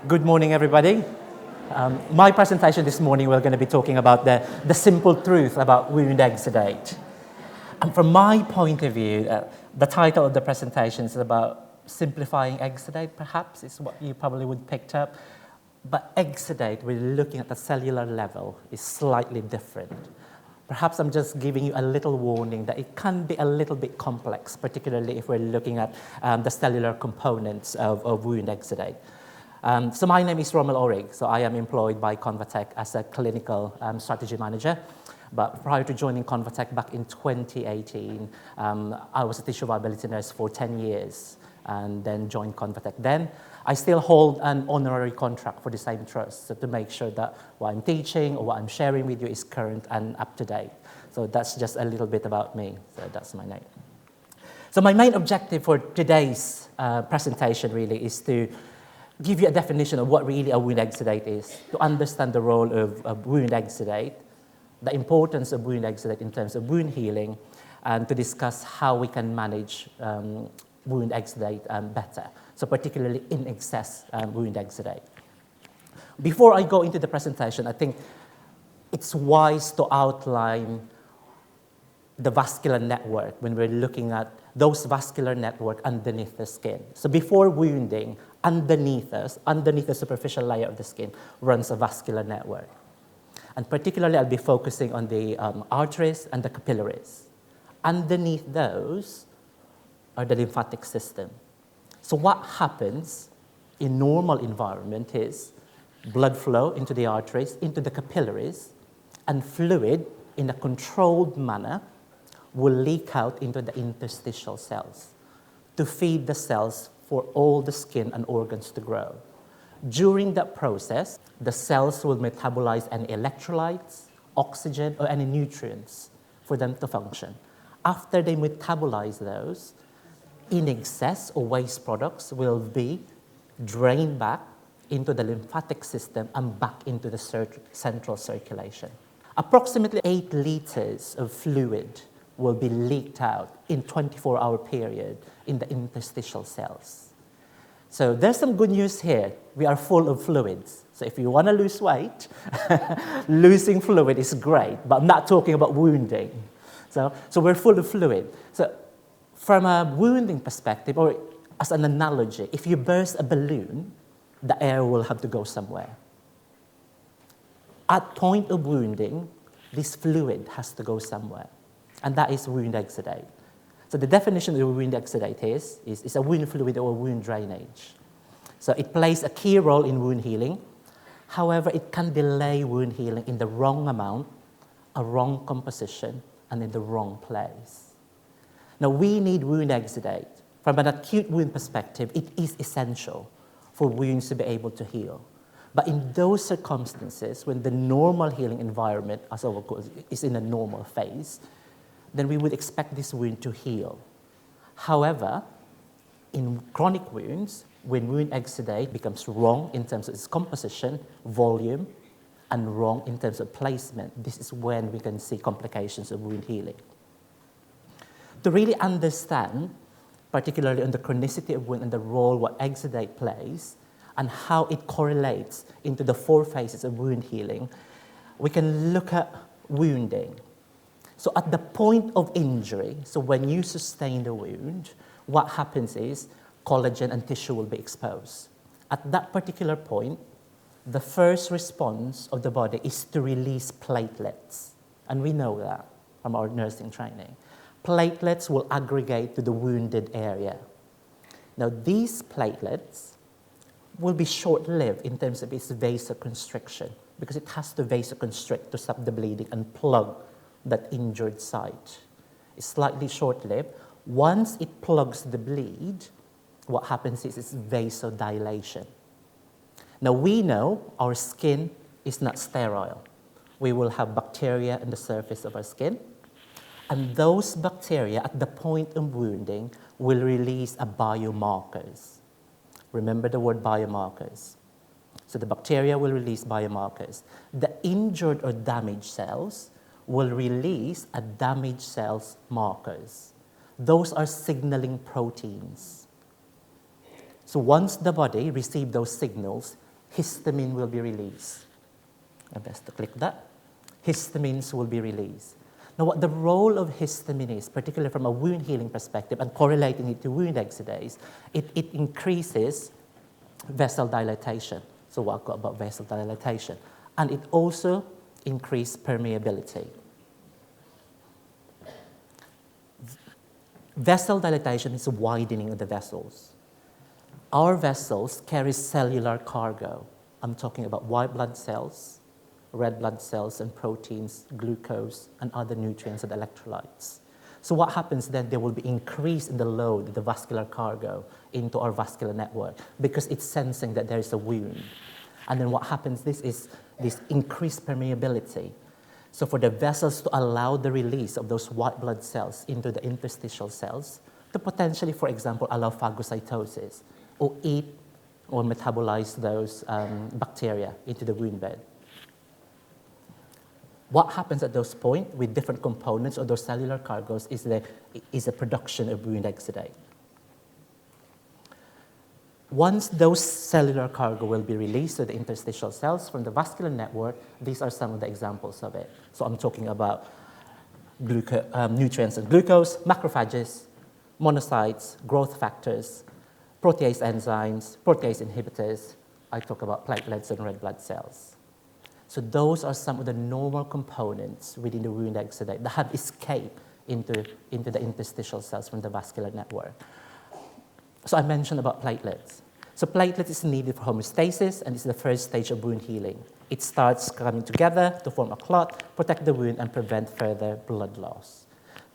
Good morning, everybody. My presentation this morning, we're going to be talking about the simple truth about wound exudate. And from my point of view, the title of the presentation is about simplifying exudate, perhaps, is what you probably would picked up. But exudate, we're looking at the cellular level, is slightly different. Perhaps I'm just giving you a little warning that it can be a little bit complex, particularly if we're looking at the cellular components of wound exudate. So my name is Rommel Orig, so I am employed by Convatec as a clinical strategy manager. But prior to joining Convatec back in 2018, I was a tissue viability nurse for 10 years and then joined Convatec. Then I still hold an honorary contract for the same trust, so to make sure that what I'm teaching or what I'm sharing with you is current and up to date. So that's just a little bit about me, so that's my name. So my main objective for today's presentation really is to give you a definition of what really a wound exudate is, to understand the role of wound exudate, the importance of wound exudate in terms of wound healing, and to discuss how we can manage wound exudate better, so particularly in excess wound exudate. Before I go into the presentation, I think it's wise to outline the vascular network when we're looking at those vascular network underneath the skin. So before wounding, underneath the superficial layer of the skin, runs a vascular network. And particularly, I'll be focusing on the arteries and the capillaries. Underneath those are the lymphatic system. So what happens in normal environment is blood flow into the arteries, into the capillaries, and fluid in a controlled manner will leak out into the interstitial cells to feed the cells for all the skin and organs to grow. During that process, the cells will metabolize any electrolytes, oxygen, or any nutrients for them to function. After they metabolize those, in excess or waste products will be drained back into the lymphatic system and back into the central circulation. Approximately 8 liters of fluid will be leaked out in 24-hour period in the interstitial cells. So there's some good news here. We are full of fluids. So if you want to lose weight, losing fluid is great, but I'm not talking about wounding. So we're full of fluid. So from a wounding perspective, or as an analogy, if you burst a balloon, the air will have to go somewhere. At point of wounding, this fluid has to go somewhere, and that is wound exudate. So the definition of wound exudate is a wound fluid or wound drainage. So it plays a key role in wound healing. However, it can delay wound healing in the wrong amount, a wrong composition, and in the wrong place. Now, we need wound exudate. From an acute wound perspective, it is essential for wounds to be able to heal. But in those circumstances, when the normal healing environment, as of course, is in a normal phase, then we would expect this wound to heal. However, in chronic wounds, when wound exudate becomes wrong in terms of its composition, volume, and wrong in terms of placement, this is when we can see complications of wound healing. To really understand, particularly on the chronicity of wound and the role what exudate plays, and how it correlates into the 4 phases of wound healing, we can look at wounding. So at the point of injury, so when you sustain the wound, what happens is collagen and tissue will be exposed. At that particular point, the first response of the body is to release platelets. And we know that from our nursing training. Platelets will aggregate to the wounded area. Now, these platelets will be short-lived in terms of its vasoconstriction, because it has to vasoconstrict to stop the bleeding and plug that injured site. It's slightly short-lived. Once it plugs the bleed, what happens is it's vasodilation. Now, we know our skin is not sterile. We will have bacteria on the surface of our skin, and those bacteria at the point of wounding will release a biomarkers. Remember the word biomarkers. So the bacteria will release biomarkers. The injured or damaged cells will release a damaged cells markers. Those are signaling proteins. So once the body receives those signals, histamine will be released. I best to click that. Histamines will be released. Now, what the role of histamine is, particularly from a wound healing perspective and correlating it to wound exudates, it increases vessel dilatation. So we'll talk about vessel dilatation. And it also increases permeability. Vessel dilatation is a widening of the vessels. Our vessels carry cellular cargo. I'm talking about white blood cells, red blood cells, and proteins, glucose, and other nutrients and electrolytes. So what happens then, there will be increase in the load, the vascular cargo, into our vascular network because it's sensing that there is a wound. And then what happens, this is this increased permeability. So for the vessels to allow the release of those white blood cells into the interstitial cells to potentially, for example, allow phagocytosis or eat or metabolize those bacteria into the wound bed. What happens at those points with different components of those cellular cargoes is the production of wound exudate. Once those cellular cargo will be released to the interstitial cells from the vascular network, these are some of the examples of it. So I'm talking about nutrients and glucose, macrophages, monocytes, growth factors, protease enzymes, protease inhibitors. I talk about platelets and red blood cells. So those are some of the normal components within the wound exudate that have escaped into the interstitial cells from the vascular network. So I mentioned about platelets. So platelets is needed for homeostasis, and it's the first stage of wound healing. It starts coming together to form a clot, protect the wound, and prevent further blood loss.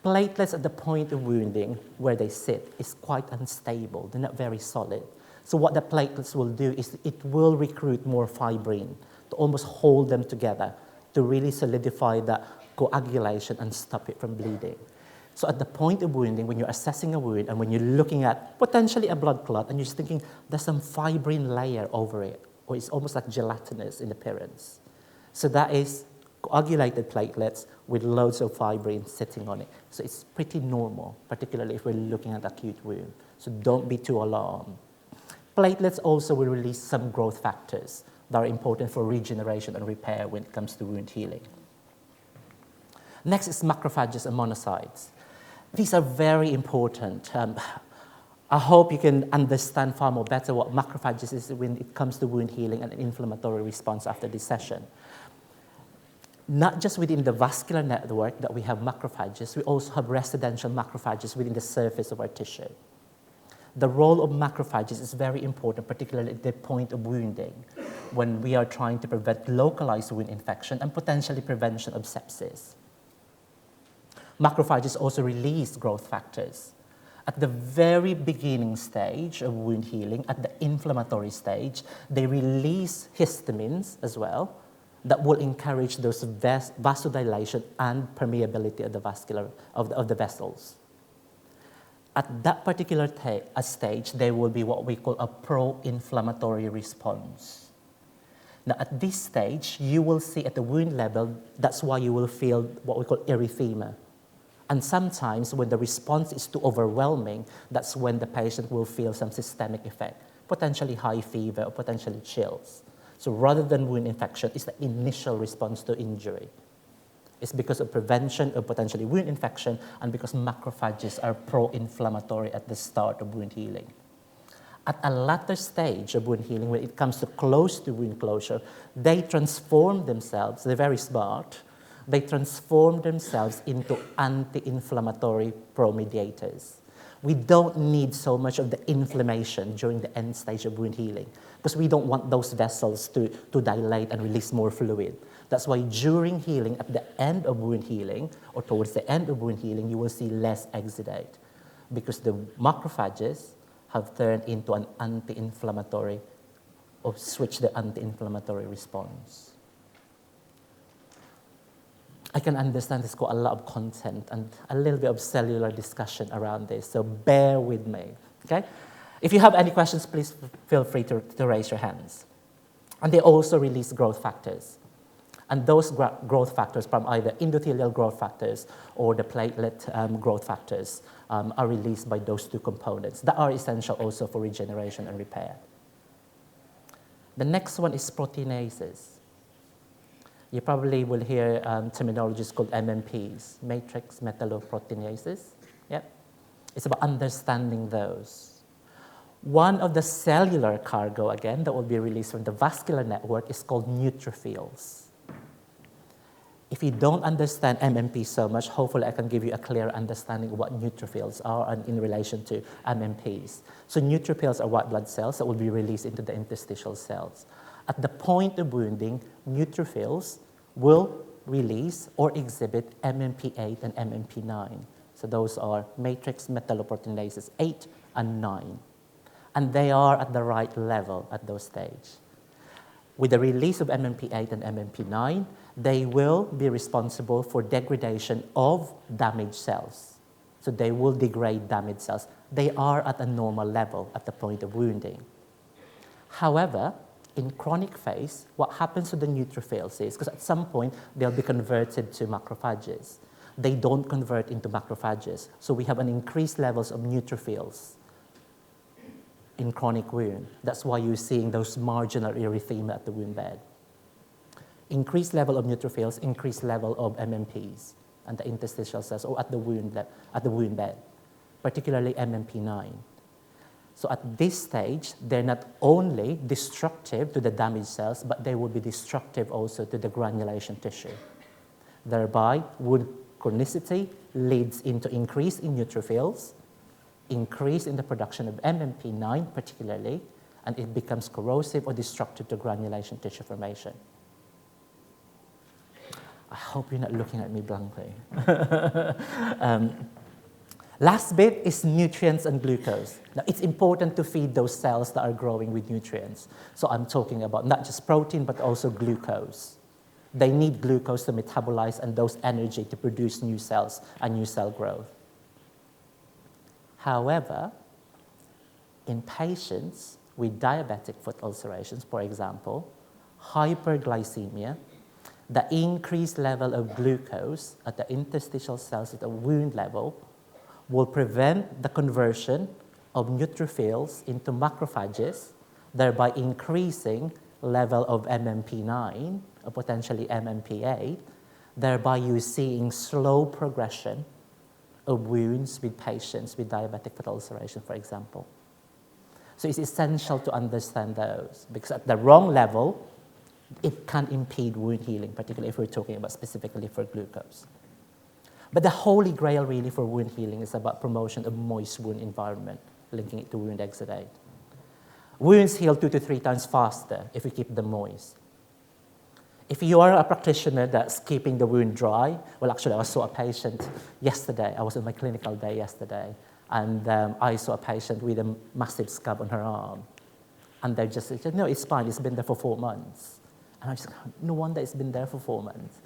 Platelets at the point of wounding, where they sit, is quite unstable. They're not very solid. So what the platelets will do is it will recruit more fibrin to almost hold them together, to really solidify that coagulation and stop it from bleeding. So at the point of wounding, when you're assessing a wound and when you're looking at potentially a blood clot and you're just thinking there's some fibrin layer over it, or it's almost like gelatinous in appearance. So that is coagulated platelets with loads of fibrin sitting on it. So it's pretty normal, particularly if we're looking at acute wound. So don't be too alarmed. Platelets also will release some growth factors that are important for regeneration and repair when it comes to wound healing. Next is macrophages and monocytes. These are very important. I hope you can understand far more better what macrophages is when it comes to wound healing and inflammatory response after this session. Not just within the vascular network that we have macrophages, we also have residential macrophages within the surface of our tissue. The role of macrophages is very important, particularly at the point of wounding, when we are trying to prevent localized wound infection and potentially prevention of sepsis. Macrophages also release growth factors. At the very beginning stage of wound healing, at the inflammatory stage, they release histamines as well that will encourage those vasodilation and permeability of the vessels. At that particular stage, there will be what we call a pro-inflammatory response. Now, at this stage, you will see at the wound level, that's why you will feel what we call erythema. And sometimes when the response is too overwhelming, that's when the patient will feel some systemic effect, potentially high fever or potentially chills. So rather than wound infection, it's the initial response to injury. It's because of prevention of potentially wound infection and because macrophages are pro-inflammatory at the start of wound healing. At a later stage of wound healing, when it comes to close to wound closure, they transform themselves, they're very smart, they transform themselves into anti-inflammatory promediators. We don't need so much of the inflammation during the end stage of wound healing because we don't want those vessels to dilate and release more fluid. That's why during healing, at the end of wound healing, or towards the end of wound healing, you will see less exudate because the macrophages have turned into an anti-inflammatory or switched the anti-inflammatory response. I can understand there's got a lot of content and a little bit of cellular discussion around this, so bear with me, okay? If you have any questions, please feel free to raise your hands. And they also release growth factors. And those growth factors from either endothelial growth factors or the platelet growth factors are released by those two components that are essential also for regeneration and repair. The next one is proteases. You probably will hear terminologies called MMPs, matrix metalloproteinases. Yep. It's about understanding those. One of the cellular cargo, again, that will be released from the vascular network is called neutrophils. If you don't understand MMP so much, hopefully I can give you a clear understanding of what neutrophils are and in relation to MMPs. So neutrophils are white blood cells that will be released into the interstitial cells. At the point of wounding, neutrophils will release or exhibit MMP8 and MMP9. So those are matrix metalloproteinases 8 and 9. And they are at the right level at those stages. With the release of MMP8 and MMP9, they will be responsible for degradation of damaged cells. So they will degrade damaged cells. They are at a normal level at the point of wounding. However, in chronic phase, what happens to the neutrophils is, because at some point they'll be converted to macrophages. They don't convert into macrophages. So we have an increased levels of neutrophils in chronic wound. That's why you're seeing those marginal erythema at the wound bed. Increased level of neutrophils, increased level of MMPs and the interstitial cells or at the wound bed, particularly MMP9. So at this stage, they're not only destructive to the damaged cells, but they will be destructive also to the granulation tissue. Thereby, wound chronicity leads into increase in neutrophils, increase in the production of MMP9 particularly, and it becomes corrosive or destructive to granulation tissue formation. I hope you're not looking at me blankly. Last bit is nutrients and glucose. Now, it's important to feed those cells that are growing with nutrients. So I'm talking about not just protein, but also glucose. They need glucose to metabolize and those energy to produce new cells and new cell growth. However, in patients with diabetic foot ulcerations, for example, hyperglycemia, the increased level of glucose at the interstitial cells at the wound level will prevent the conversion of neutrophils into macrophages, thereby increasing level of MMP9 or potentially MMP8, thereby you're seeing slow progression of wounds with patients with diabetic foot ulceration, for example. So it's essential to understand those because at the wrong level, it can impede wound healing, particularly if we're talking about specifically for glucose. But the holy grail really for wound healing is about promotion of moist wound environment, linking it to wound exudate. Wounds heal 2 to 3 times faster if we keep them moist. If you are a practitioner that's keeping the wound dry, well, actually, I saw a patient yesterday. I was on my clinical day yesterday, and I saw a patient with a massive scab on her arm. And they just said, no, it's fine. It's been there for 4 months. And I just, no wonder it's been there for 4 months.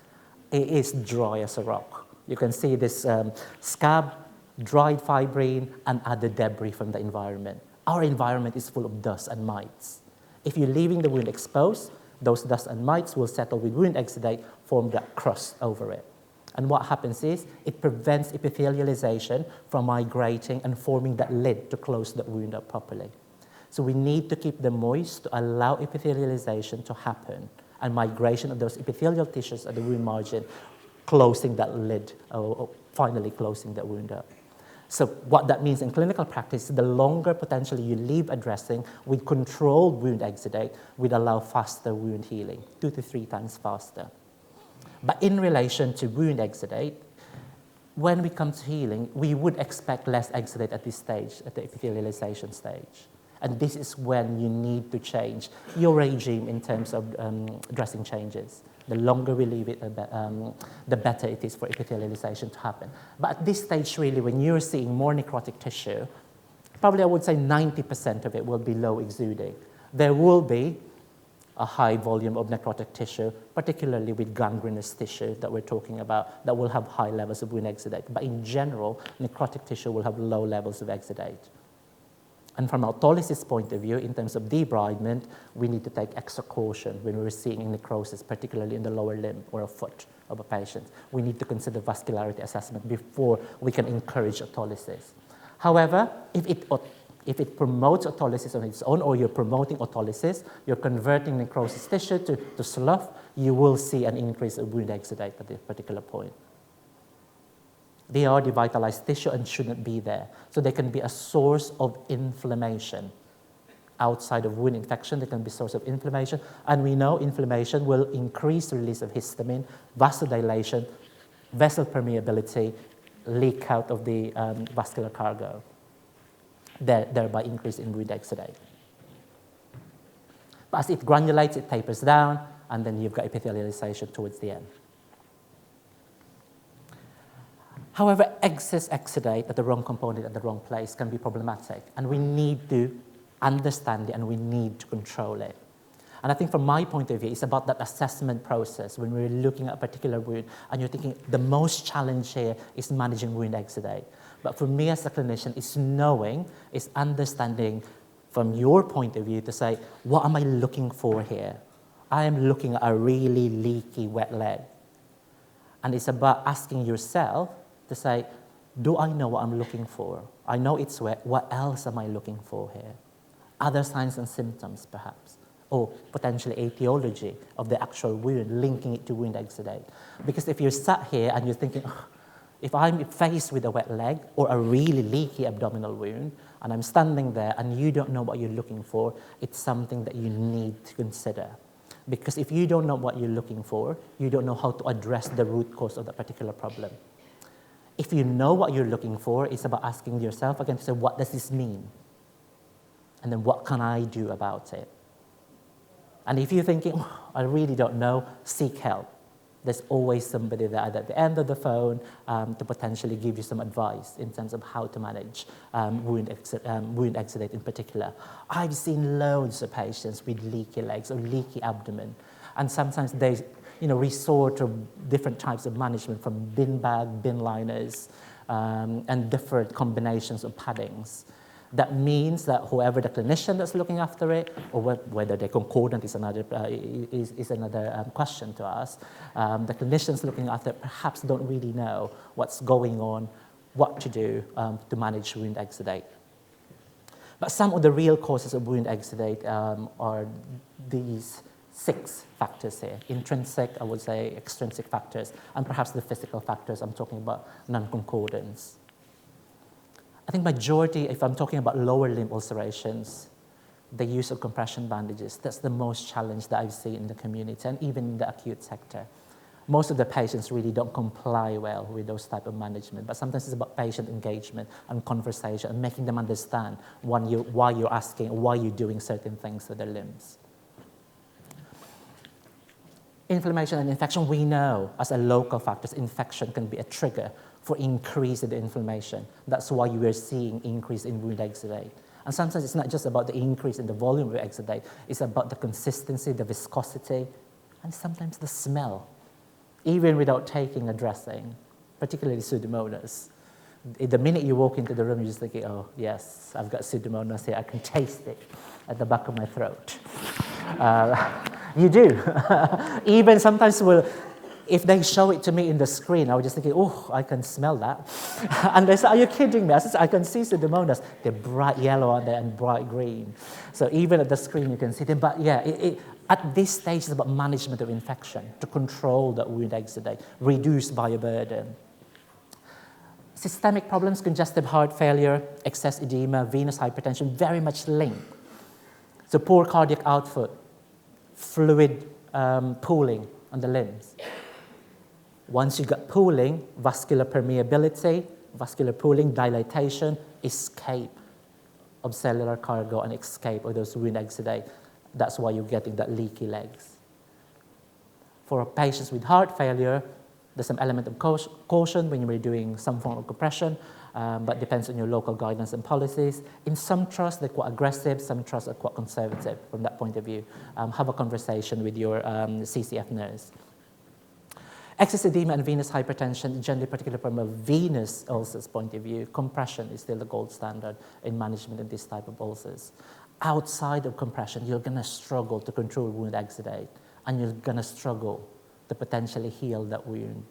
It is dry as a rock. You can see this scab, dried fibrin, and other debris from the environment. Our environment is full of dust and mites. If you're leaving the wound exposed, those dust and mites will settle with wound exudate, form that crust over it. And what happens is it prevents epithelialization from migrating and forming that lid to close the wound up properly. So we need to keep them moist to allow epithelialization to happen and migration of those epithelial tissues at the wound margin, closing that lid or finally closing that wound up. So what that means in clinical practice, the longer potentially you leave a dressing with controlled wound exudate would allow faster wound healing, 2 to 3 times faster. But in relation to wound exudate, when we come to healing, we would expect less exudate at this stage, at the epithelialization stage. And this is when you need to change your regime in terms of dressing changes. The longer we leave it, the better it is for epithelialization to happen. But at this stage, really, when you're seeing more necrotic tissue, probably I would say 90% of it will be low exuding. There will be a high volume of necrotic tissue, particularly with gangrenous tissue that we're talking about, that will have high levels of wound exudate. But in general, necrotic tissue will have low levels of exudate. And from autolysis point of view, in terms of debridement, we need to take extra caution when we're seeing necrosis, particularly in the lower limb or a foot of a patient. We need to consider vascularity assessment before we can encourage autolysis. However, if it If it promotes autolysis on its own, or you're promoting autolysis, you're converting necrosis tissue to slough, you will see an increase of wound exudate at this particular point. They are devitalized tissue and shouldn't be there. So they can be a source of inflammation. Outside of wound infection, they can be a source of inflammation. And we know inflammation will increase the release of histamine, vasodilation, vessel permeability, leak out of the vascular cargo, thereby increase in wound exudate. But as it granulates, it tapers down, and then you've got epithelialization towards the end. However, excess exudate at the wrong component at the wrong place can be problematic, and we need to understand it and we need to control it. And I think from my point of view, it's about that assessment process when we're looking at a particular wound and you're thinking the most challenge here is managing wound exudate. But for me as a clinician, it's knowing, it's understanding from your point of view to say, what am I looking for here? I am looking at a really leaky wet leg. And it's about asking yourself to say, do I know what I'm looking for? I know it's wet. What else am I looking for here? Other signs and symptoms, perhaps, or potentially etiology of the actual wound, linking it to wound exudate. Because if you're sat here and you're thinking, oh, if I'm faced with a wet leg or a really leaky abdominal wound, and I'm standing there and you don't know what you're looking for, it's something that you need to consider. Because if you don't know what you're looking for, you don't know how to address the root cause of that particular problem. If you know what you're looking for, it's about asking yourself again to say, what does this mean? And then what can I do about it? And if you're thinking, oh, I really don't know, seek help. There's always somebody there at the end of the phone to potentially give you some advice in terms of how to manage wound exudate in particular. I've seen loads of patients with leaky legs or leaky abdomen, and sometimes they resort to different types of management, from bin bag, bin liners, and different combinations of paddings. That means that whoever the clinician that's looking after it, or whether they're concordant is another question to us. The clinicians looking after it perhaps don't really know what's going on, what to do to manage wound exudate. But some of the real causes of wound exudate are these 6 factors here. Intrinsic, I would say, extrinsic factors, and perhaps the physical factors. I'm talking about non-concordance. I think majority, if I'm talking about lower limb ulcerations, the use of compression bandages, that's the most challenge that I've seen in the community and even in the acute sector. Most of the patients really don't comply well with those type of management, but sometimes it's about patient engagement and conversation and making them understand why you're asking, why you're doing certain things to their limbs. Inflammation and infection, we know as a local factors, infection can be a trigger for increase in the inflammation. That's why you are seeing increase in wound exudate. And sometimes it's not just about the increase in the volume of exudate, it's about the consistency, the viscosity, and sometimes the smell, even without taking a dressing, particularly Pseudomonas. The minute you walk into the room, you're just thinking, oh, yes, I've got Pseudomonas here. I can taste it at the back of my throat. You do. Even sometimes, if they show it to me in the screen, I was just thinking, oh, I can smell that. And they say, are you kidding me? I said, I can see Pseudomonas. They're bright yellow on there and bright green. So even at the screen, you can see them. But yeah, at this stage, it's about management of infection, to control that wound exudate, reduce bioburden. Systemic problems, congestive heart failure, excess edema, venous hypertension, very much linked. So poor cardiac output, fluid pooling on the limbs. Once you got pooling, vascular permeability, vascular pooling, dilatation, escape of cellular cargo and escape of those wound exudate. That's why you're getting that leaky legs. For patients with heart failure, there's some element of caution when you're doing some form of compression, but depends on your local guidance and policies. In some trusts, they're quite aggressive. Some trusts are quite conservative from that point of view. Have a conversation with your CCF nurse. Excess edema and venous hypertension, generally particularly from a venous ulcers point of view, compression is still the gold standard in management of this type of ulcers. Outside of compression, you're going to struggle to control wound exudate, and you're going to struggle to potentially heal that wound.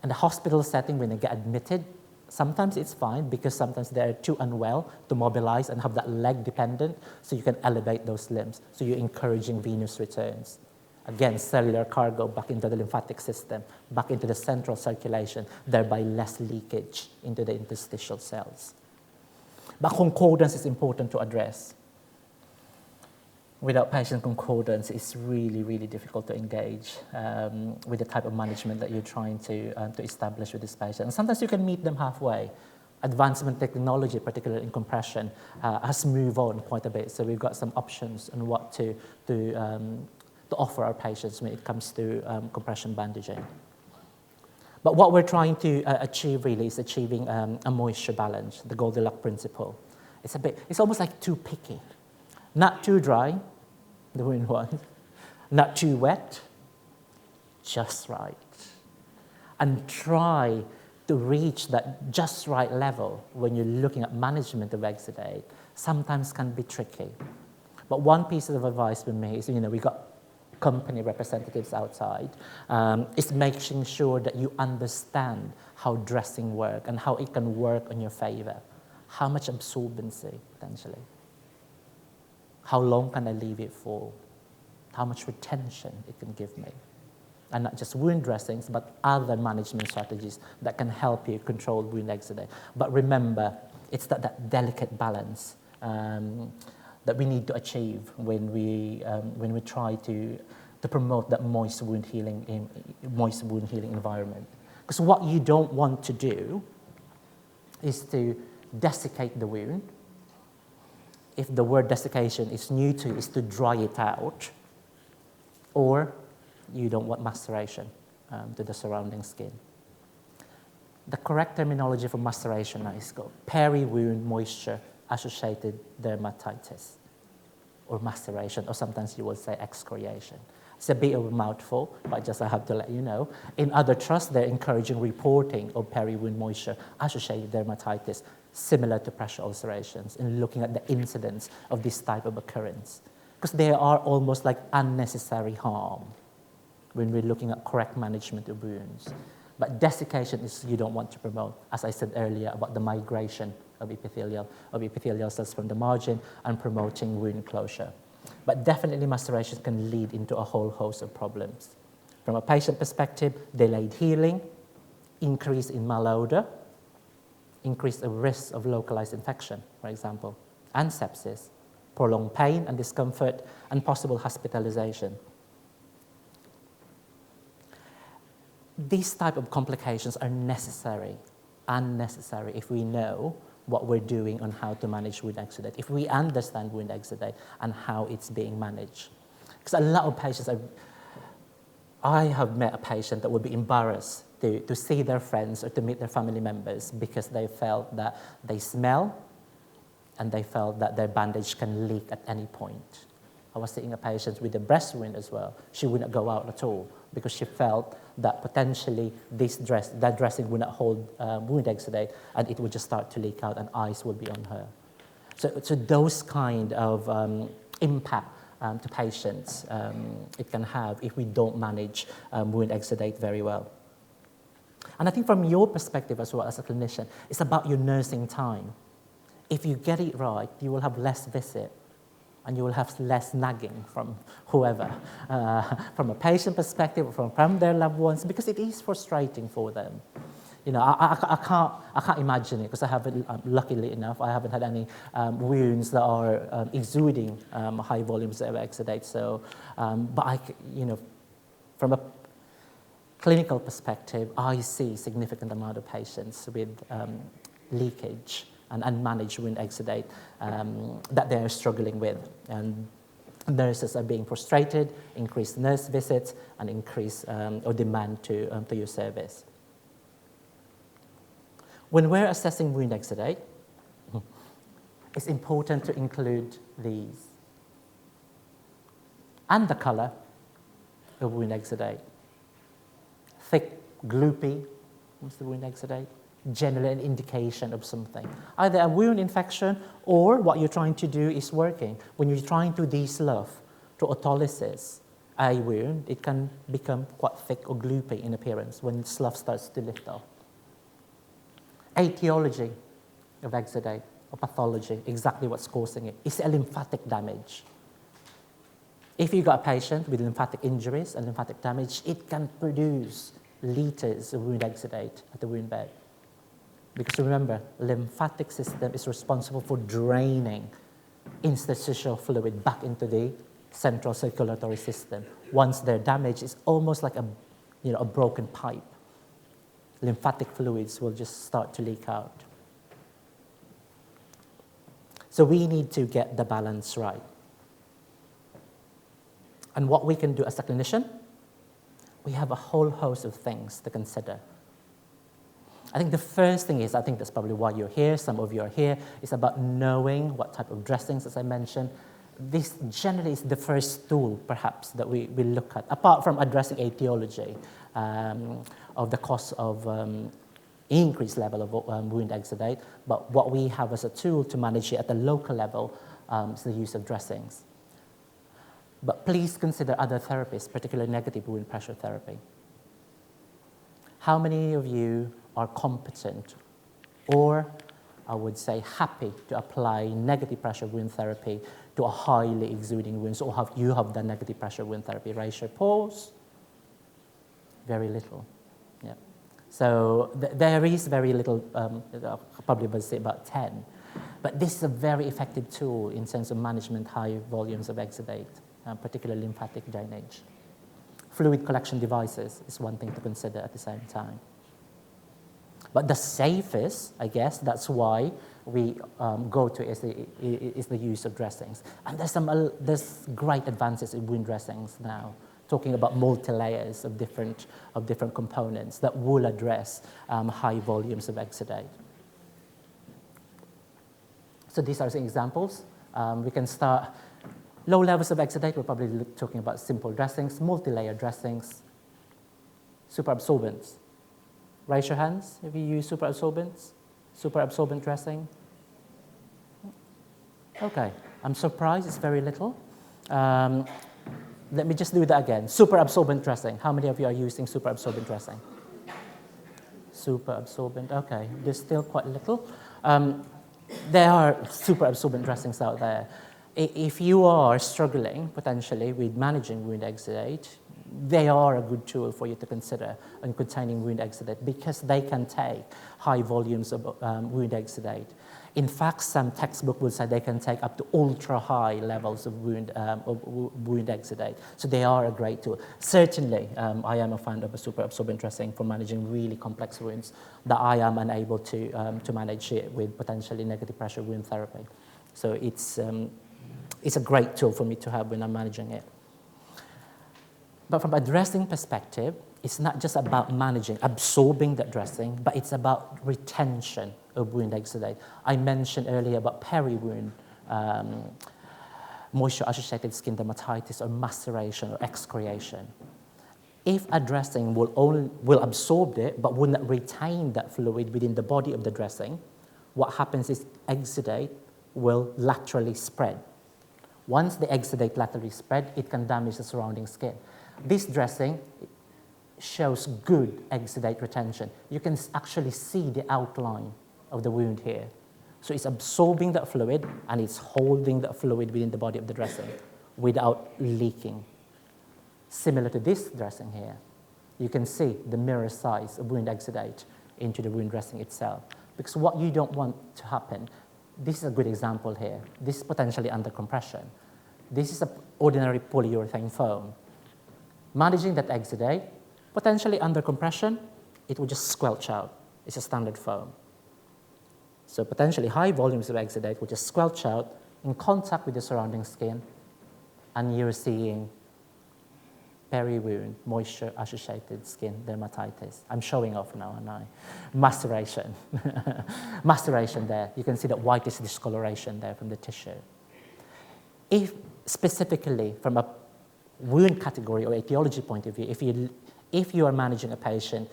In the hospital setting, when they get admitted, Sometimes it's fine because sometimes they're too unwell to mobilize and have that leg dependent, so you can elevate those limbs. So you're encouraging venous returns. Again, cellular cargo back into the lymphatic system, back into the central circulation, thereby less leakage into the interstitial cells. But concordance is important to address. Without patient concordance, it's really, really difficult to engage with the type of management that you're trying to establish with this patient. And sometimes you can meet them halfway. Advancement technology, particularly in compression, has moved on quite a bit. So we've got some options on what to offer our patients when it comes to compression bandaging. But what we're trying to achieve really is achieving a moisture balance, the Goldilocks principle. It's almost like too picky. Not too dry, the wound was, not too wet, just right. And try to reach that just right level when you're looking at management of exudate sometimes can be tricky. But one piece of advice with me is, we got company representatives outside, is making sure that you understand how dressing works and how it can work on your favor. How much absorbency, potentially. How long can I leave it for? How much retention it can give me? And not just wound dressings, but other management strategies that can help you control wound exudate. But remember, it's that delicate balance that we need to achieve when we try to promote that moist wound healing environment. Because what you don't want to do is to desiccate the wound. If the word desiccation is new to you, is to dry it out, or you don't want maceration to the surrounding skin. The correct terminology for maceration is called peri-wound moisture-associated dermatitis, or maceration, or sometimes you will say excoriation. It's a bit of a mouthful, but I have to let you know. In other trusts, they're encouraging reporting of peri-wound moisture-associated dermatitis, similar to pressure ulcerations, and looking at the incidence of this type of occurrence. Because they are almost like unnecessary harm when we're looking at correct management of wounds. But desiccation is you don't want to promote, as I said earlier, about the migration of epithelial cells from the margin and promoting wound closure. But definitely maceration can lead into a whole host of problems. From a patient perspective, delayed healing, increase in malodor, increase the risk of localized infection, for example, and sepsis, prolonged pain and discomfort, and possible hospitalization. These type of complications are unnecessary if we know what we're doing on how to manage wound exudate, if we understand wound exudate and how it's being managed. Because a lot of patients, I have met a patient that would be embarrassed to see their friends or to meet their family members because they felt that they smell and they felt that their bandage can leak at any point. I was seeing a patient with a breast wound as well. She wouldn't go out at all because she felt that potentially that dressing would not hold wound exudate and it would just start to leak out and ice would be on her. So those kind of impact to patients it can have if we don't manage wound exudate very well. And I think from your perspective as well as a clinician, it's about your nursing time. If you get it right, you will have less visit and you will have less nagging from whoever, from a patient perspective or from their loved ones, because it is frustrating for them. I can't imagine it because luckily enough, I haven't had any wounds that are exuding high volumes of exudate. So, but from a clinical perspective, I see significant amount of patients with leakage and unmanaged wound exudate that they're struggling with. And nurses are being frustrated, increased nurse visits, and increased or demand to your service. When we're assessing wound exudate, it's important to include these. And the color of wound exudate. Thick, gloopy, what's the wound exudate? Generally an indication of something. Either a wound infection or what you're trying to do is working. When you're trying to deslough to autolysis a wound, it can become quite thick or gloopy in appearance when slough starts to lift off. Etiology of exudate or pathology, exactly what's causing it. It's a lymphatic damage. If you've got a patient with lymphatic injuries and lymphatic damage, it can produce liters of wound exudate at the wound bed. Because remember, lymphatic system is responsible for draining interstitial fluid back into the central circulatory system. Once they're damaged, it's almost like a broken pipe. Lymphatic fluids will just start to leak out. So we need to get the balance right. And what we can do as a clinician, we have a whole host of things to consider. I think the first thing is, I think that's probably why you're here, some of you are here, is about knowing what type of dressings, as I mentioned. This generally is the first tool, perhaps, that we look at, apart from addressing etiology of the cause of increased level of wound exudate. But what we have as a tool to manage it at the local level is the use of dressings. But please consider other therapies, particularly negative wound pressure therapy. How many of you are competent or, I would say, happy to apply negative pressure wound therapy to a highly exuding wound? So have you done negative pressure wound therapy? Raise your paws. Very little. Yeah. So there is very little, probably would say about 10. But this is a very effective tool in terms of management high volumes of exudate, particularly lymphatic drainage. Fluid collection devices is one thing to consider at the same time. But the safest, I guess, that's why we go to is the use of dressings. And there's great advances in wound dressings now, talking about multi-layers of different components that will address high volumes of exudate. So these are some examples. We can start low levels of exudate. We're probably talking about simple dressings, multi-layer dressings, superabsorbents. Raise your hands if you use superabsorbents, superabsorbent dressing. Okay, I'm surprised it's very little. Let me just do that again. Superabsorbent dressing. How many of you are using superabsorbent dressing? Superabsorbent, okay. There's still quite little. There are superabsorbent dressings out there. If you are struggling, potentially, with managing wound exudate, they are a good tool for you to consider in containing wound exudate because they can take high volumes of wound exudate. In fact, some textbook will say they can take up to ultra-high levels of wound exudate. So they are a great tool. Certainly, I am a fan of a superabsorbent dressing for managing really complex wounds that I am unable to manage it with potentially negative pressure wound therapy. So it's a great tool for me to have when I'm managing it. But from a dressing perspective, it's not just about managing, absorbing that dressing, but it's about retention of wound exudate. I mentioned earlier about peri-wound moisture-associated skin dermatitis or maceration or excoriation. If a dressing will absorb it but will not retain that fluid within the body of the dressing, what happens is exudate will laterally spread. Once the exudate laterally spread, it can damage the surrounding skin. This dressing shows good exudate retention. You can actually see the outline of the wound here. So it's absorbing that fluid and it's holding that fluid within the body of the dressing without leaking. Similar to this dressing here, you can see the mirror size of wound exudate into the wound dressing itself. Because what you don't want to happen, this is a good example here. This is potentially under compression. This is an ordinary polyurethane foam. Managing that exudate, potentially under compression, it will just squelch out. It's a standard foam. So potentially high volumes of exudate will just squelch out in contact with the surrounding skin, and you're seeing peri-wound, moisture-associated skin dermatitis. I'm showing off now, aren't I? Maceration. Maceration there. You can see that whitish discoloration there from the tissue. If specifically from a wound category or etiology point of view, if you are managing a patient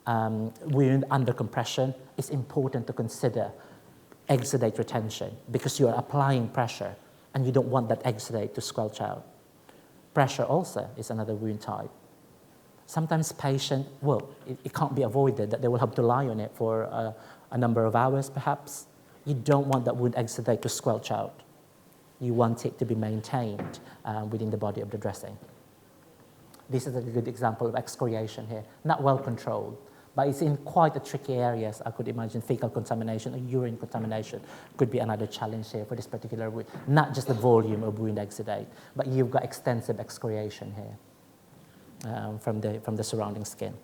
wound under compression, it's important to consider exudate retention because you are applying pressure and you don't want that exudate to squelch out. Pressure ulcer is another wound type. Sometimes patient, well, it can't be avoided that they will have to lie on it for a number of hours perhaps. You don't want that wound exudate to squelch out. You want it to be maintained within the body of the dressing. This is a good example of excoriation here, not well controlled, but it's in quite a tricky areas. I could imagine fecal contamination or urine contamination could be another challenge here for this particular wound. Not just the volume of wound exudate, but you've got extensive excoriation here. From the surrounding skin.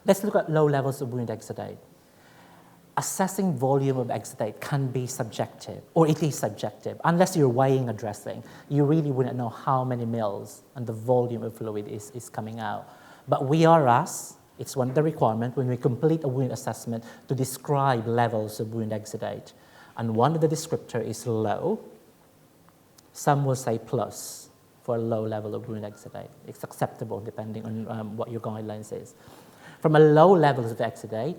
Let's look at low levels of wound exudate. Assessing volume of exudate can be subjective, or it is subjective. Unless you're weighing a dressing, you really wouldn't know how many mils and the volume of fluid is coming out. But we are asked, it's one of the requirements when we complete a wound assessment to describe levels of wound exudate. And one of the descriptor is low. Some will say plus for a low level of wound exudate. It's acceptable depending on what your guidelines is. From a low level of exudate,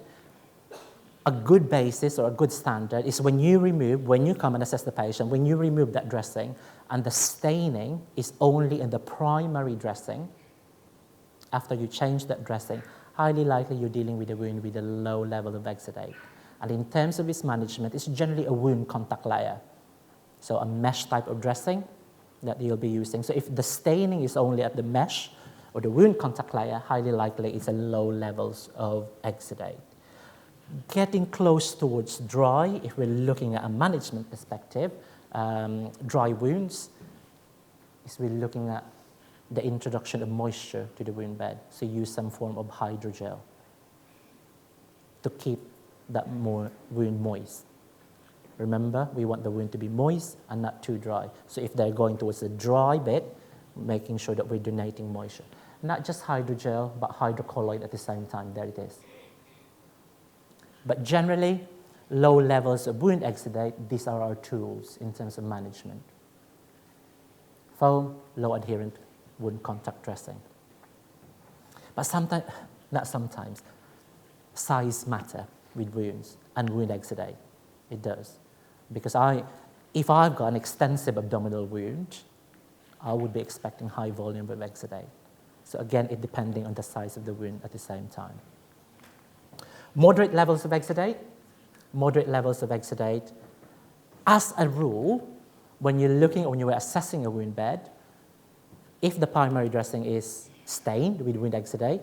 a good basis or a good standard is when you come and assess the patient, when you remove that dressing and the staining is only in the primary dressing, after you change that dressing, highly likely you're dealing with a wound with a low level of exudate. And in terms of its management, it's generally a wound contact layer. So a mesh type of dressing that you'll be using. So if the staining is only at the mesh or the wound contact layer, highly likely it's a low levels of exudate. Getting close towards dry, if we're looking at a management perspective, dry wounds, is we're looking at the introduction of moisture to the wound bed. So use some form of hydrogel to keep that wound moist. Remember, we want the wound to be moist and not too dry. So if they're going towards the dry bit, making sure that we're donating moisture. Not just hydrogel, but hydrocolloid at the same time. There it is. But generally, low levels of wound exudate, these are our tools in terms of management. Foam, low adherent wound contact dressing. But sometimes, not sometimes, size matter with wounds and wound exudate. It does. Because if I've got an extensive abdominal wound, I would be expecting high volume of exudate. So again, it depending on the size of the wound at the same time. Moderate levels of exudate. Moderate levels of exudate. As a rule, when you're assessing a wound bed, if the primary dressing is stained with wound exudate,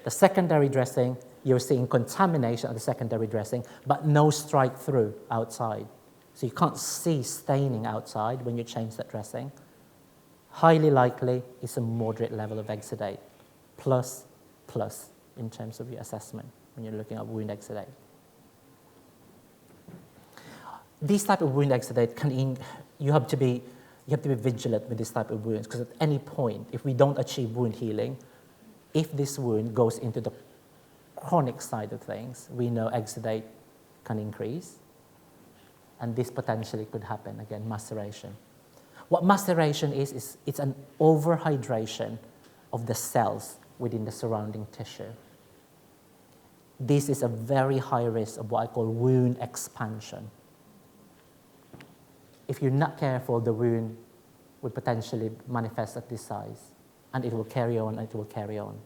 the secondary dressing, you're seeing contamination of the secondary dressing, but no strike through outside. So you can't see staining outside when you change that dressing. Highly likely it's a moderate level of exudate, plus in terms of your assessment when you're looking at wound exudate. These type of wound exudate you have to be vigilant with this type of wounds, because at any point, if we don't achieve wound healing, if this wound goes into the chronic side of things, we know exudate can increase, and this potentially could happen, again, maceration. What maceration is it's an overhydration of the cells within the surrounding tissue. This is a very high risk of what I call wound expansion. If you're not careful, the wound would potentially manifest at this size, and it will carry on, and it will carry on.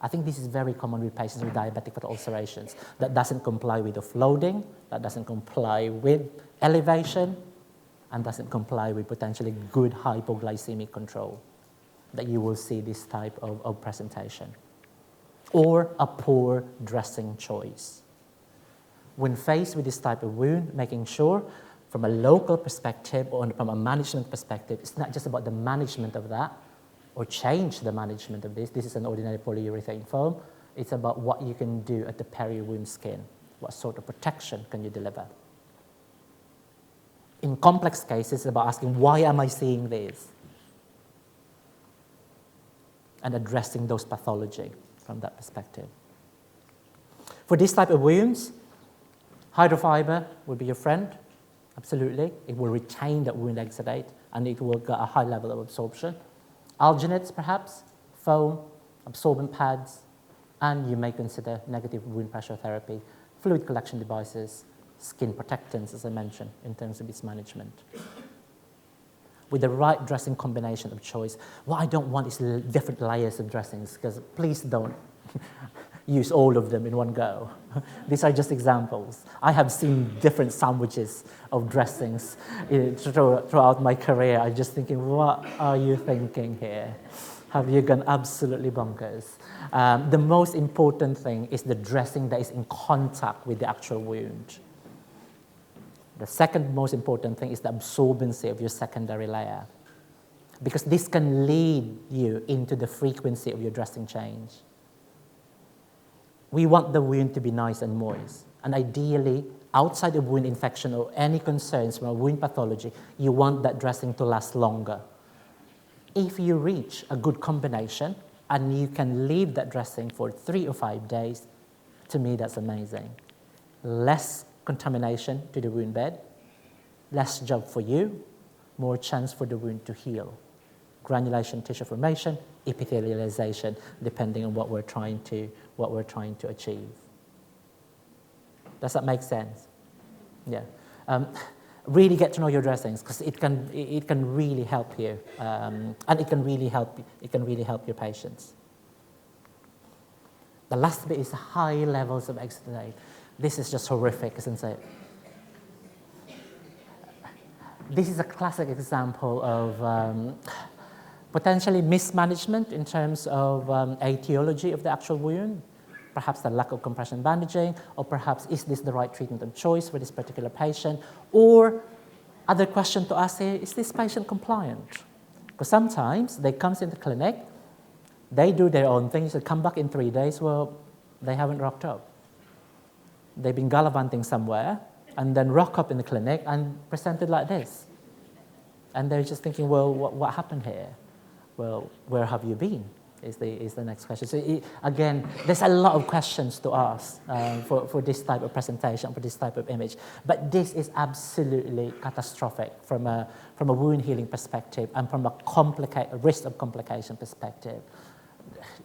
I think this is very common with patients with diabetic foot ulcerations that doesn't comply with offloading, that doesn't comply with elevation, and doesn't comply with potentially good hypoglycemic control, that you will see this type of presentation. Or a poor dressing choice. When faced with this type of wound, making sure from a local perspective or from a management perspective, it's not just about the management of that, or change the management of this. This is an ordinary polyurethane foam. It's about what you can do at the peri-wound skin. What sort of protection can you deliver? In complex cases, it's about asking, why am I seeing this? And addressing those pathology from that perspective. For this type of wounds, hydrofiber will be your friend, absolutely. It will retain that wound exudate, and it will get a high level of absorption. Alginates, perhaps, foam, absorbent pads, and you may consider negative wound pressure therapy, fluid collection devices, skin protectants, as I mentioned, in terms of its management. with the right dressing combination of choice. What I don't want is different layers of dressings, because please don't use all of them in one go. These are just examples. I have seen different sandwiches of dressings throughout my career. I'm just thinking, what are you thinking here? Have you gone absolutely bonkers? The most important thing is the dressing that is in contact with the actual wound. The second most important thing is the absorbency of your secondary layer, because this can lead you into the frequency of your dressing change. We want the wound to be nice and moist, and ideally, outside of wound infection or any concerns from a wound pathology, you want that dressing to last longer. If you reach a good combination and you can leave that dressing for 3 or 5 days, to me that's amazing. Less contamination to the wound bed, less job for you, more chance for the wound to heal. Granulation, tissue formation, epithelialization, depending on what we're trying to achieve. Does that make sense? Yeah. Really get to know your dressings, because it can really help you, and it can really help your patients. The last bit is high levels of exudate. This is just horrific, isn't it? This is a classic example of potentially mismanagement in terms of etiology of the actual wound, perhaps the lack of compression bandaging, or perhaps is this the right treatment of choice for this particular patient, or other question to ask here, is this patient compliant? Because sometimes they come in the clinic, they do their own things, they come back in 3 days, well, they haven't rocked up. They've been gallivanting somewhere, and then rock up in the clinic and presented like this. And they're just thinking, well, what happened here? Well, where have you been, is the next question. So again, there's a lot of questions to ask for this type of presentation, for this type of image. But this is absolutely catastrophic from a wound healing perspective and from a risk of complication perspective.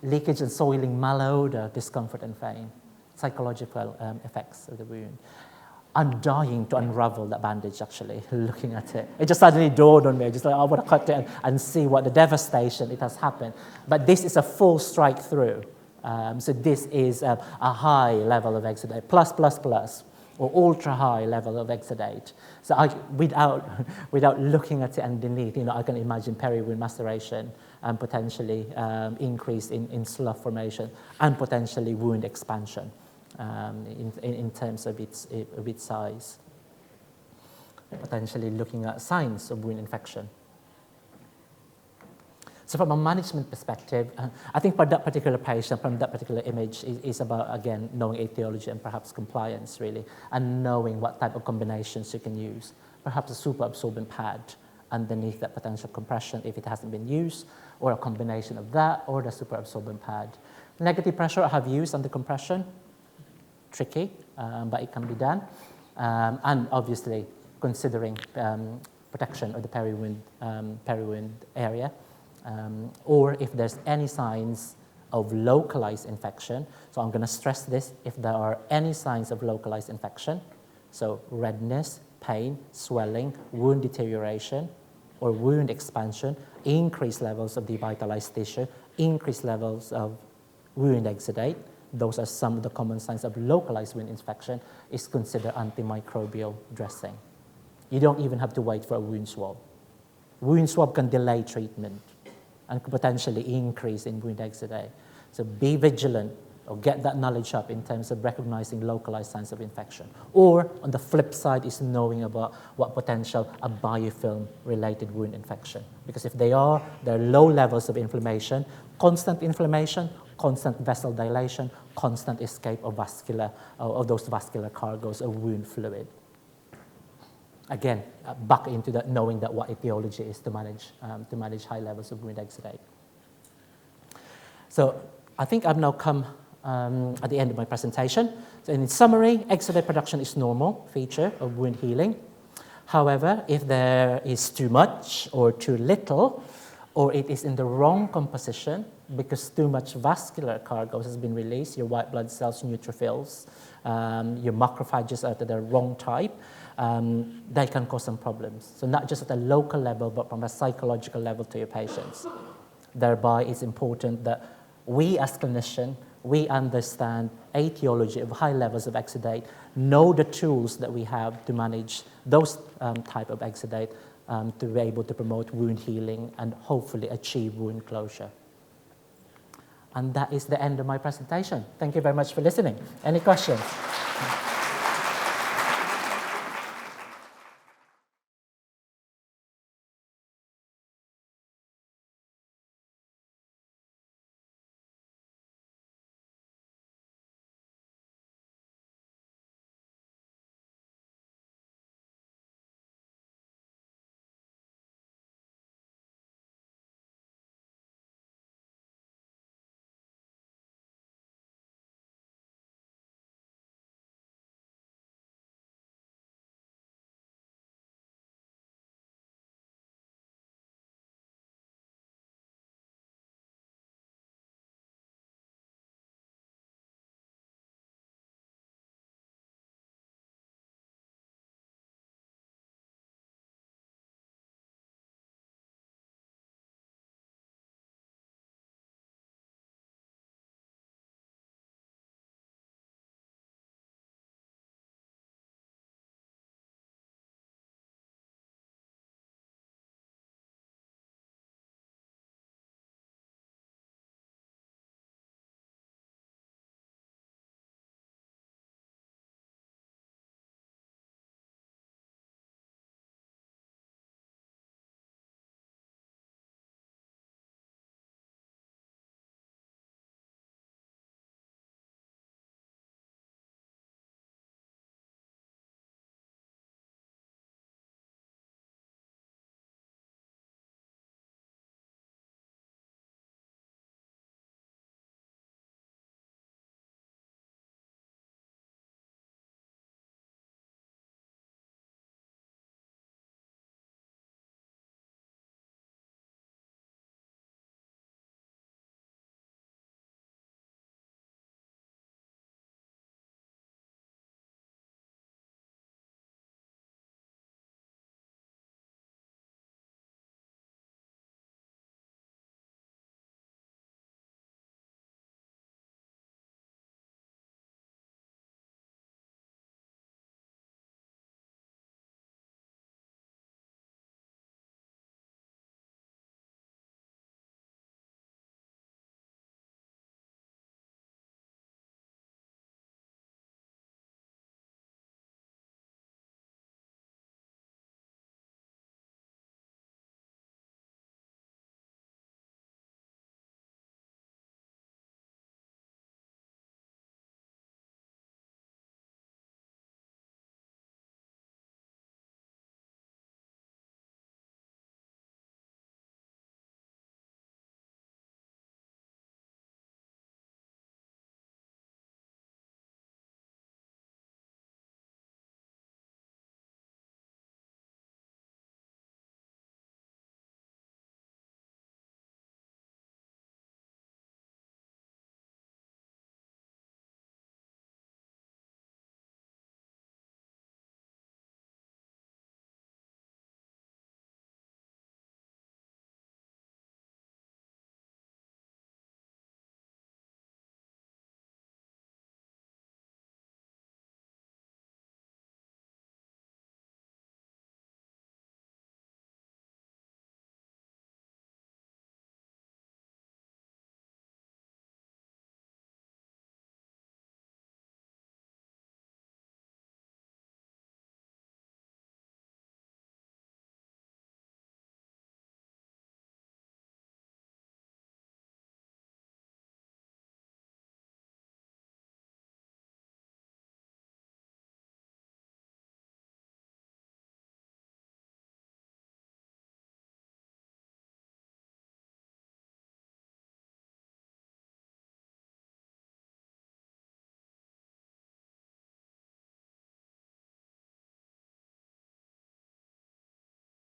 Leakage and soiling, malodor, discomfort and pain, psychological effects of the wound. I'm dying to unravel that bandage, actually, looking at it. It just suddenly dawned on me, just like, I want to cut it and see what the devastation it has happened. But this is a full strike through. So this is a high level of exudate, plus, or ultra high level of exudate. So without looking at it underneath, I can imagine peri-wound maceration and potentially increase in slough formation and potentially wound expansion. In terms of its size, potentially looking at signs of wound infection. So from a management perspective, I think for that particular patient, from that particular image, is about, again, knowing etiology and perhaps compliance, really, and knowing what type of combinations you can use. Perhaps a super absorbent pad underneath that potential compression if it hasn't been used, or a combination of that or the super absorbent pad. Negative pressure I have used under compression. Tricky, but it can be done. And obviously, considering protection of the peri-wound area, or if there's any signs of localized infection. So I'm going to stress this, if there are any signs of localized infection, so redness, pain, swelling, wound deterioration, or wound expansion, increased levels of devitalized tissue, increased levels of wound exudate, those are some of the common signs of localized wound infection, is considered antimicrobial dressing. You don't even have to wait for a wound swab. Wound swab can delay treatment and could potentially increase in wound exudate. So be vigilant, or get that knowledge up in terms of recognizing localized signs of infection. Or on the flip side is knowing about what potential a biofilm-related wound infection. Because if there are low levels of inflammation, constant vessel dilation, constant escape of those vascular cargoes of wound fluid. Again, back into that, knowing that what etiology is to manage high levels of wound exudate. So I think I've now come at the end of my presentation. So in summary, exudate production is a normal feature of wound healing. However, if there is too much or too little, or it is in the wrong composition, because too much vascular cargo has been released, your white blood cells, neutrophils, your macrophages are the wrong type, they can cause some problems. So not just at a local level, but from a psychological level to your patients. Thereby, it's important that we as clinicians, we understand etiology of high levels of exudate, know the tools that we have to manage those type of exudate to be able to promote wound healing and hopefully achieve wound closure. And that is the end of my presentation. Thank you very much for listening. Any questions?